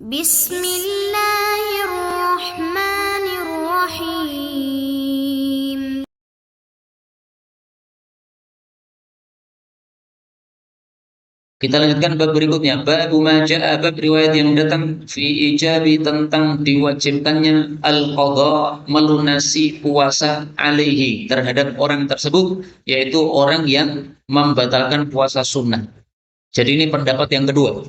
Bismillahirrahmanirrahim. Kita lanjutkan bab berikutnya. Bab ma jaa, bab riwayat yang datang fi ijabi, tentang diwajibkannya al-qadha, melunasi puasa alaihi, terhadap orang tersebut, yaitu orang yang membatalkan puasa sunnah. Jadi ini pendapat yang kedua.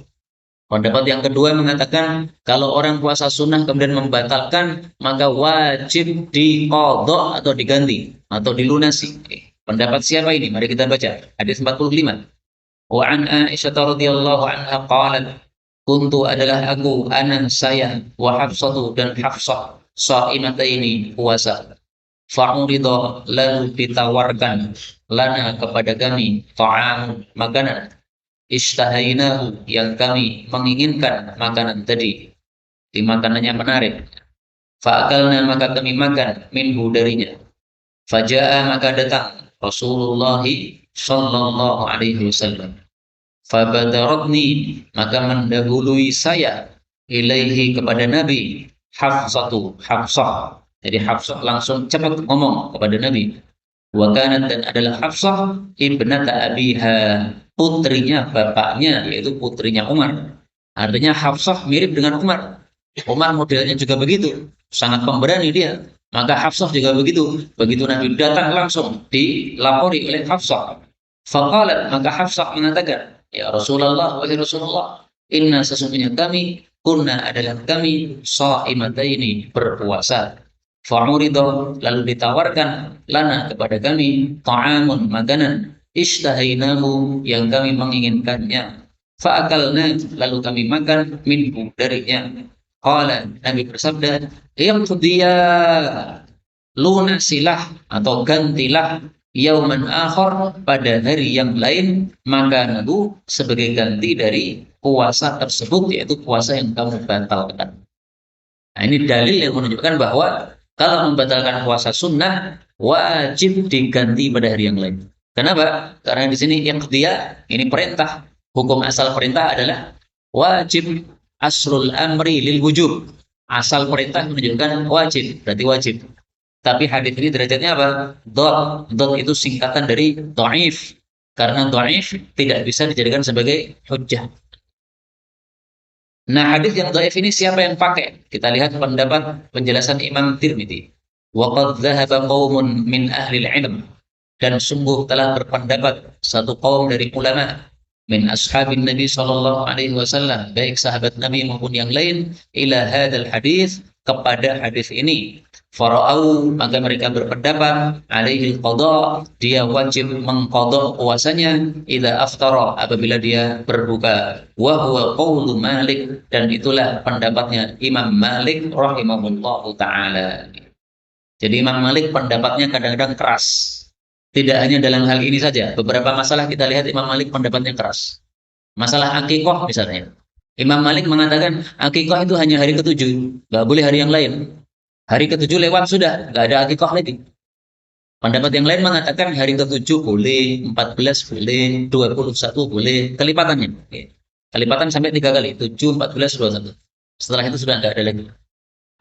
Pendapat yang kedua mengatakan kalau orang puasa sunnah kemudian membatalkan, maka wajib diqadha atau diganti atau dilunasi. Pendapat siapa ini? Mari kita baca hadis 45. Wa an Aisyah radhiyallahu anha qalat, kuntu, adalah aku, ana saya, wa Hafsatu dan Hafsah, shaimataini, puasa. Fa'urida, lalu ditawarkan, lana kepada kami, ta'am, makanan, ishtahainahu, yang kami menginginkan makanan tadi, di makanannya menarik. Fa'akalna, maka kami makan, minhu, darinya. Faja'a, maka datang Rasulullah sallallahu alaihi wasallam. Fabadaratni, maka mendahului saya, ilaihi, kepada Nabi, Hafsatu, Hafsah. Jadi Hafsah langsung cepat ngomong kepada Nabi. Wa kanat, dan adalah Hafsah, ibnata abiha, putrinya bapaknya, yaitu putrinya Umar. Artinya Hafsah mirip dengan Umar. Umar modelnya juga begitu, sangat pemberani dia. Maka Hafsah juga begitu. Begitu Nabi datang langsung dilapori oleh Hafsah. Faqalat, maka Hafsah mengatakan, ya Rasulullah, wahai Rasulullah, inna, sesungguhnya kami, kunna, adalah kami, shaimataini, berpuasa. Fa'uridah, lalu ditawarkan, lana kepada kami, ta'amun, makanan, ishtahainahu, yang kami menginginkannya. Fa'akalna, lalu kami makan, minhu, darinya. Qala, Nabi bersabda, iqdiya, lunasilah atau gantilah, yauman akhar, pada hari yang lain, maka nabu, sebagai ganti dari puasa tersebut, yaitu puasa yang kamu batalkan. Nah, ini dalil yang menunjukkan bahwa kalau membatalkan puasa sunnah, wajib diganti pada hari yang lain. Kenapa? Karena di sini yang ketiga, ini perintah. Hukum asal perintah adalah wajib, asrul amri lil wujub. Asal perintah menunjukkan wajib, berarti wajib. Tapi hadis ini derajatnya apa? Dhad. Dhad itu singkatan dari dhaif. Karena dhaif tidak bisa dijadikan sebagai hujjah. Nah, hadis yang dhaif ini siapa yang pakai? Kita lihat pendapat penjelasan Imam Tirmidzi. Wa qad dhahaba qaumun min ahli al-'ilm, dan sungguh telah berpendapat satu kaum dari ulama, min ashabin Nabi sallallahu alaihi wasallam, baik sahabat Nabi maupun yang lain, ila hadzal hadis, kepada hadis ini. Fara'au, maka mereka berpendapat, alaihi qadha, dia wajib mengqadha puasanya, idza aftara, apabila dia berbuka. Wa huwa qaulu Malik, dan itulah pendapatnya Imam Malik rahimahullahu taala. Jadi Imam Malik pendapatnya kadang-kadang keras. Tidak hanya dalam hal ini saja, beberapa masalah kita lihat Imam Malik pendapatnya keras. Masalah akikah misalnya. Imam Malik mengatakan akikah itu hanya hari ke-7, nggak boleh hari yang lain. Hari ke-7 lewat sudah, nggak ada akikah lagi. Pendapat yang lain mengatakan hari ke-7 boleh, 14 boleh, 21 boleh, kelipatannya. Kelipatan sampai 3 kali, 7, 14, 21. Setelah itu sudah nggak ada lagi.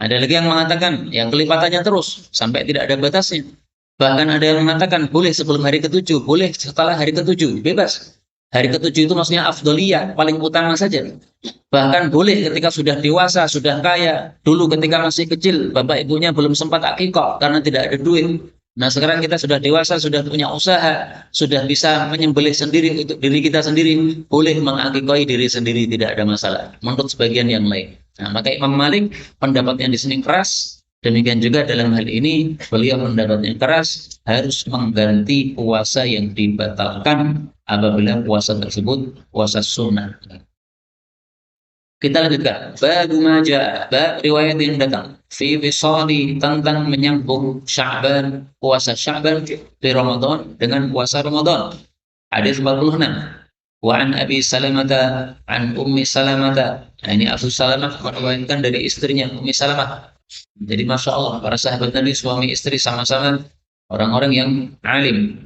Ada lagi yang mengatakan yang kelipatannya terus, sampai tidak ada batasnya. Bahkan ada yang mengatakan boleh sebelum hari ke-7, boleh setelah hari ke-7, bebas. Hari ke-7 itu maksudnya afdoliyah, paling utama saja. Bahkan boleh ketika sudah dewasa, sudah kaya. Dulu ketika masih kecil, bapak ibunya belum sempat akikah karena tidak ada duit. Nah, sekarang kita sudah dewasa, sudah punya usaha, sudah bisa menyembelih sendiri untuk diri kita sendiri, boleh mengakikahi diri sendiri, tidak ada masalah. Menurut sebagian yang lain. Nah, maka Imam Malik pendapatnya di sini keras. Demikian juga dalam hal ini beliau pendapatnya keras, harus mengganti puasa yang dibatalkan apabila puasa tersebut puasa sunnah. Kita lanjutkan. Babu maja, bab riwayat yang datang fi wisali, tentang menyambung Sya'ban, puasa Sya'ban di Ramadan dengan puasa Ramadan. Hadis 46. Wa an Abi Salamah an Ummi Salamah. Nah, ini Abu Salamah meriwayatkan dari istrinya Ummi Salamah. Jadi Masya Allah, para sahabat Nabi suami istri sama-sama orang-orang yang alim.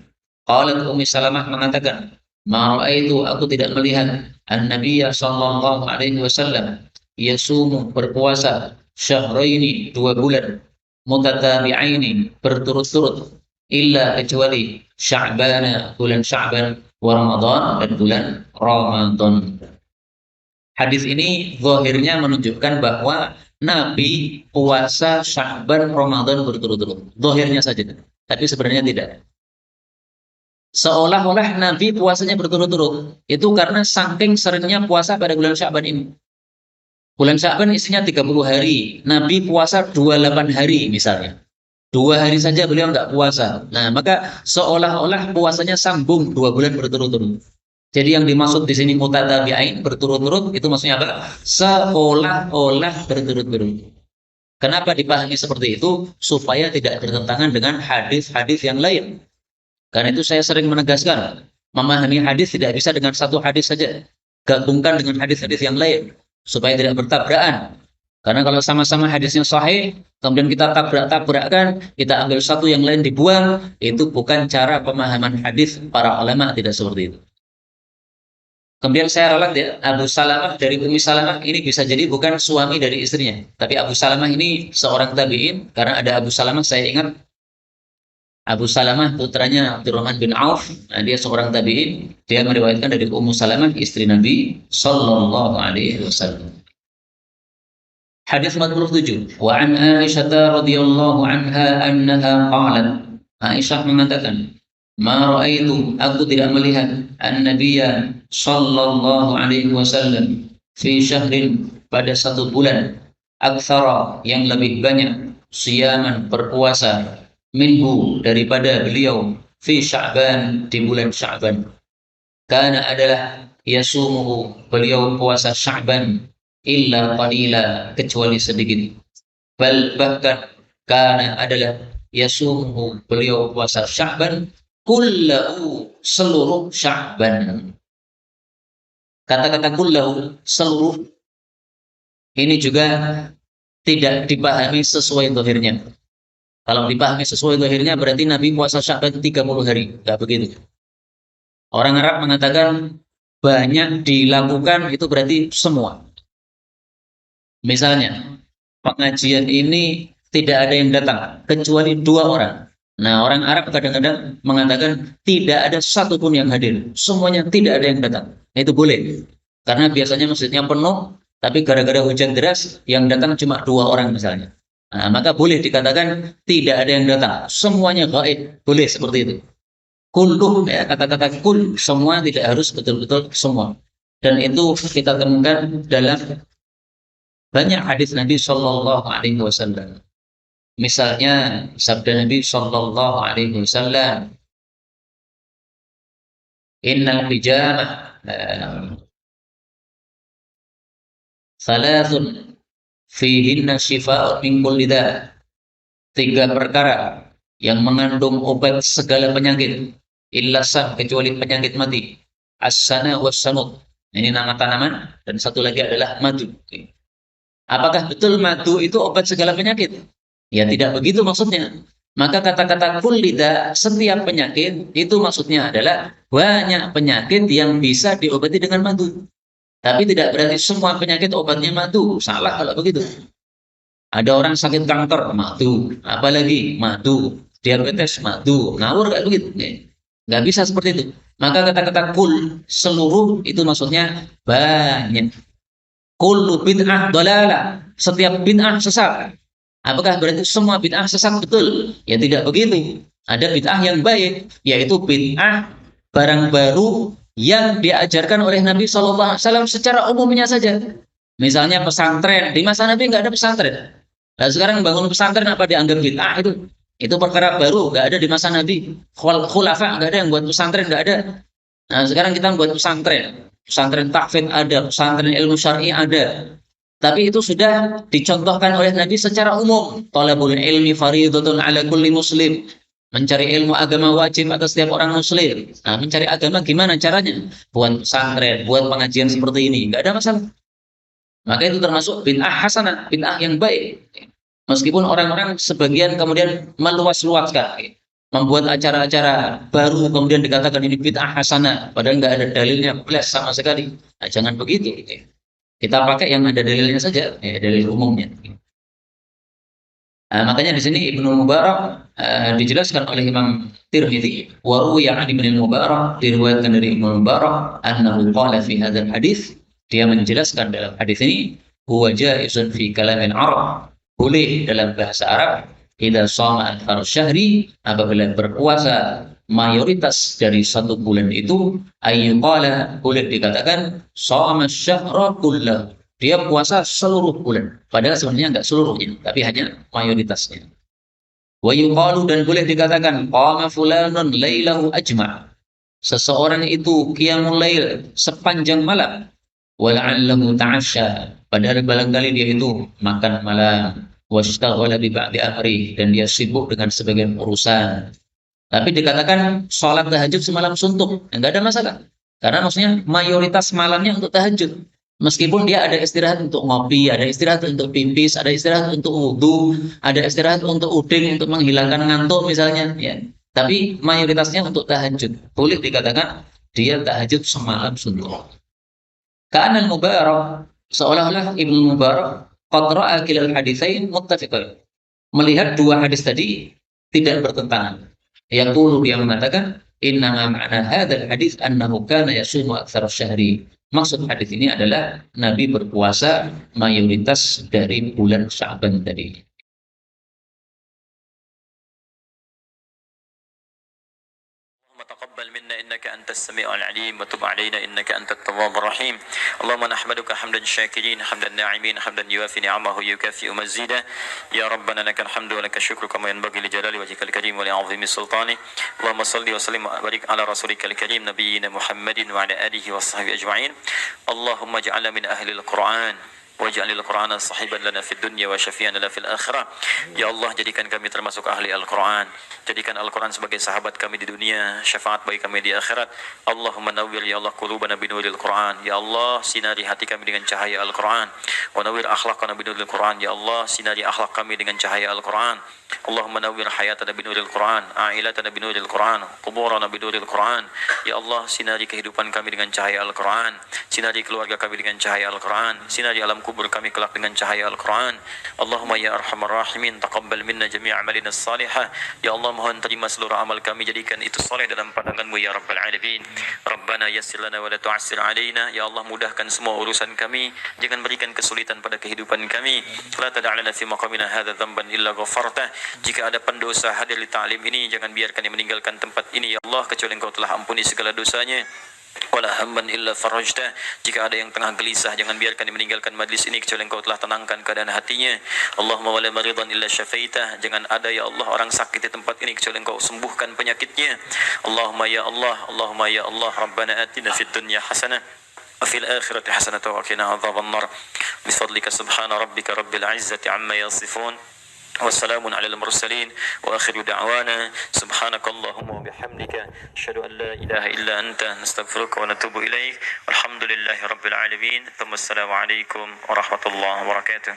Qalat Ummi Salamah mengatakan, ma ra'aitu, aku tidak melihat an-Nabiy sallallahu alaihi wasallam, yasumu berpuasa syahraini 2 bulan mutatabi'aini berturut-turut illa kecuali Sya'ban bulan Sya'ban wa Ramadan dan bulan Ramadan. Hadis ini zahirnya menunjukkan bahwa Nabi puasa Sya'ban Ramadan berturut-turut. Zahirnya saja. Tapi sebenarnya tidak. Seolah-olah Nabi puasanya berturut-turut. Itu karena saking seringnya puasa pada bulan Sya'ban ini. Bulan Sya'ban isinya 30 hari. Nabi puasa 28 hari misalnya. 2 hari saja beliau nggak puasa. Nah, maka seolah-olah puasanya sambung 2 bulan berturut-turut. Jadi yang dimaksud di sini mutatabi'ain berturut-turut itu maksudnya apa? Seolah-olah berturut-turut. Kenapa dipahami seperti itu? Supaya tidak bertentangan dengan hadis-hadis yang lain. Karena itu saya sering menegaskan, memahami hadis tidak bisa dengan satu hadis saja. Gabungkan dengan hadis-hadis yang lain supaya tidak bertabrakan. Karena kalau sama-sama hadisnya sahih, kemudian kita tabrak-tabrakkan, kita ambil satu yang lain dibuang, itu bukan cara pemahaman hadis para ulama, tidak seperti itu. Kemudian saya ralat ya, Abu Salamah dari Ummi Salamah ini bisa jadi bukan suami dari istrinya. Tapi Abu Salamah ini seorang tabi'in, karena ada Abu Salamah saya ingat. Abu Salamah putranya Abdurrahman bin Auf, nah, dia seorang tabi'in, dia meriwayatkan dari Ummu Salamah istri Nabi sallallahu alaihi wasallam. Hadis 47. Wa an Aisyah radhiyallahu anha annaha qalat. Aisyah mengatakan, "Ma ra'aitu, aku tidak melihat an-nabiyya sallallahu alaihi wasallam fi syahrin pada 1 bulan aktsara yang lebih banyak siyaman berpuasa minhu daripada beliau fi Sya'ban di bulan Sya'ban. Karena adalah yasumuhu beliau puasa Sya'ban illa qalila kecuali sedikit. Bal bahkan karena adalah yasumuhu beliau puasa Sya'ban kullahu seluruh Sya'ban. Kata-kata kullahu seluruh ini juga tidak dipahami sesuai zahirnya. Kalau dipahami sesuai zahirnya berarti Nabi puasa Sya'ban 30 hari. Enggak begitu. Orang Arab mengatakan banyak dilakukan itu berarti semua. Misalnya, pengajian ini tidak ada yang datang kecuali 2 orang. Nah, orang Arab kadang-kadang mengatakan tidak ada satupun yang hadir. Semuanya tidak ada yang datang. Nah, itu boleh. Karena biasanya masjidnya penuh, tapi gara-gara hujan deras yang datang cuma 2 orang misalnya. Nah, maka boleh dikatakan tidak ada yang datang. Semuanya gaib. Boleh seperti itu. Kulluh, ya, kata-kata kul, semua tidak harus betul-betul semua. Dan itu kita temukan dalam banyak hadis Nabi Shallallahu Alaihi Wasallam. Misalnya sabda Nabi Shallallahu Alaihi Wasallam, Innal hijamah thalathun fihinna shifa'un min kulli da. 3 perkara yang mengandung obat segala penyakit, illasan kecuali penyakit mati, as-sana was-sanud. Ini nama tanaman dan satu lagi adalah madu. Apakah betul madu itu obat segala penyakit? Ya tidak begitu maksudnya. Maka kata-kata kullida setiap penyakit itu maksudnya adalah banyak penyakit yang bisa diobati dengan madu. Tapi tidak berarti semua penyakit obatnya madu. Salah kalau begitu. Ada orang sakit kanker, madu. Apalagi madu. Diabetes, madu. Ngawur kayak begitu. Nggak bisa seperti itu. Maka kata-kata kul, seluruh itu maksudnya banyak. Kullu bid'ah dolalah. Setiap bid'ah sesat. Apakah berarti semua bid'ah sesat? Betul. Ya tidak begitu. Ada bid'ah yang baik. Yaitu bid'ah barang baru yang diajarkan oleh Nabi SAW secara umumnya saja. Misalnya pesantren. Di masa Nabi nggak ada pesantren. Nah sekarang bangun pesantren apa dianggap bid'ah itu? Itu perkara baru, nggak ada di masa Nabi. Khulafa nggak ada yang buat pesantren, nggak ada. Nah sekarang kita buat pesantren. Pesantren tahfidz ada, pesantren ilmu syar'i ada. Tapi itu sudah dicontohkan oleh Nabi secara umum. Talabul ilmi fardhatun ala kulli muslim. Mencari ilmu agama wajib atas setiap orang muslim. Nah, mencari agama gimana caranya? Buat pesantren, buat pengajian seperti ini, nggak ada masalah. Maka itu termasuk bid'ah hasanah, bid'ah yang baik. Meskipun orang-orang sebagian kemudian meluas-luaskan, membuat acara-acara baru kemudian dikatakan ini bid'ah hasanah, padahal nggak ada dalilnya plus sama sekali. Nah, jangan begitu. Kita pakai yang ada dalilnya saja, ya, dalil umumnya. Makanya di sini Ibnu Mubarak dijelaskan oleh Imam Tirmidzi, wa ruwiya an Ibnu Mubarak, diriwayatkan dari Ibnu Mubarak annahu qala fi hadzal hadis, dia menjelaskan dalam hadis ini, huwa jaizun fi kalamin Arab, boleh dalam bahasa Arab, idza shama aktsar syahri, apabila berpuasa mayoritas dari satu bulan itu, ayyuqala, boleh dikatakan shama syahra kullahu, dia puasa seluruh bulan. Padahal sebenarnya enggak seluruhnya, tapi hanya mayoritasnya. Wa yuqalu, dan boleh dikatakan qama fulanun lailahu ajma'. Seseorang itu qiyamul lail sepanjang malam. Wa la'allahu ta'asya. Padahal barangkali dia itu makan malam. Washtaghala bi ba'di amri, dan dia sibuk dengan sebagian urusan. Tapi dikatakan sholat tahajud semalam suntuk, enggak ada masalah. Karena maksudnya mayoritas malamnya untuk tahajud. Meskipun dia ada istirahat untuk ngopi, ada istirahat untuk pipis, ada istirahat untuk wudhu, ada istirahat untuk uding, untuk menghilangkan ngantuk misalnya. Ya. Tapi mayoritasnya untuk tahajud. Boleh dikatakan dia tahajud semalam suntuk. Karena Mubarak, seolah-olah Ibnu Mubarak qad ra'a kilal haditsain muttafiqan. Melihat dua hadis tadi tidak bertentangan. Yang dulu dia mengatakan inna ma'ana hadzal hadis annahu kana yasumu aktsara syahri. Maksud hadis ini adalah Nabi berpuasa mayoritas dari bulan Sya'ban tadi. تقبل منا إنك أنت السميع العليم وتب علينا إنك أنت التواب الرحيم. اللهم نحمدك حمدا شاكرين حمدا ناعمين حمدا يوافي نعمه يكافئ مزيدا. يا ربنا لك الحمد ولك الشكر كما ينبغي لجلال وجهك الكريم ولعظيم سلطانه. اللهم صل وسلم وبارك على رسولك الكريم نبينا محمد وعلى آله وصحبه أجمعين. اللهم اجعلنا من أهل القرآن waj'al al-Qur'ana sahiban lana fid dunya wa syafi'an lana fil akhirah. Ya Allah, jadikan kami termasuk ahli Al-Qur'an. Jadikan Al-Qur'an sebagai sahabat kami di dunia, syafaat bagi kami di akhirat. Allahumma nawwir ya Allah qulubana binuril Qur'an. Ya Allah, sinari hati kami dengan cahaya Al-Qur'an. Wa nawwir akhlaqana binuril Qur'an. Ya Allah, sinari akhlak kami dengan cahaya Al-Qur'an. Allahumma nawwir hayatana binuril Qur'an, a'ilatana binuril Qur'an, quburana binuril Qur'an. Ya Allah, sinari kehidupan kami dengan cahaya Al-Qur'an. Sinari keluarga kami dengan cahaya Al-Qur'an. Sinari alam kubur kami kelak dengan cahaya Al-Quran. Allahumma ya arhamar rahimin, taqabbal minna jami' amalina salihah. Ya Allah, mohon terima seluruh amal kami, jadikan itu soleh dalam pandangan-Mu ya Rabbal Alamin. Rabbana yassir lana wa la tu'assir alaina. Ya Allah, mudahkan semua urusan kami, jangan berikan kesulitan pada kehidupan kami. La tada'lana fi maqamina hadha dhanban illa ghafartah. Jika ada pendosa hadir di ta'lim ini, jangan biarkan dia meninggalkan tempat ini ya Allah, kecuali Engkau telah ampuni segala dosanya. Wala hamman illa farajtah. Jika ada yang tengah gelisah, jangan biarkan dia meninggalkan majlis ini kecuali Engkau telah tenangkan keadaan hatinya. Allahumma wala maridan illa syafaitah. Jangan ada ya Allah orang sakit di tempat ini kecuali Engkau sembuhkan penyakitnya. Allahumma ya Allah, Allahumma ya Allah, Rabbana atina fid dunya hasanah wa fil akhirati hasanah wa qina adzabannar. Bifadlika subhana rabbika rabbil izzati amma yasifun. والسلام على المرسلين وآخر دعوانا سبحانك اللهم وبحمدك أشهد أن لا إله إلا أنت نستغفرك ونتوب إليك والحمد لله رب العالمين ثم السلام عليكم ورحمة الله وبركاته.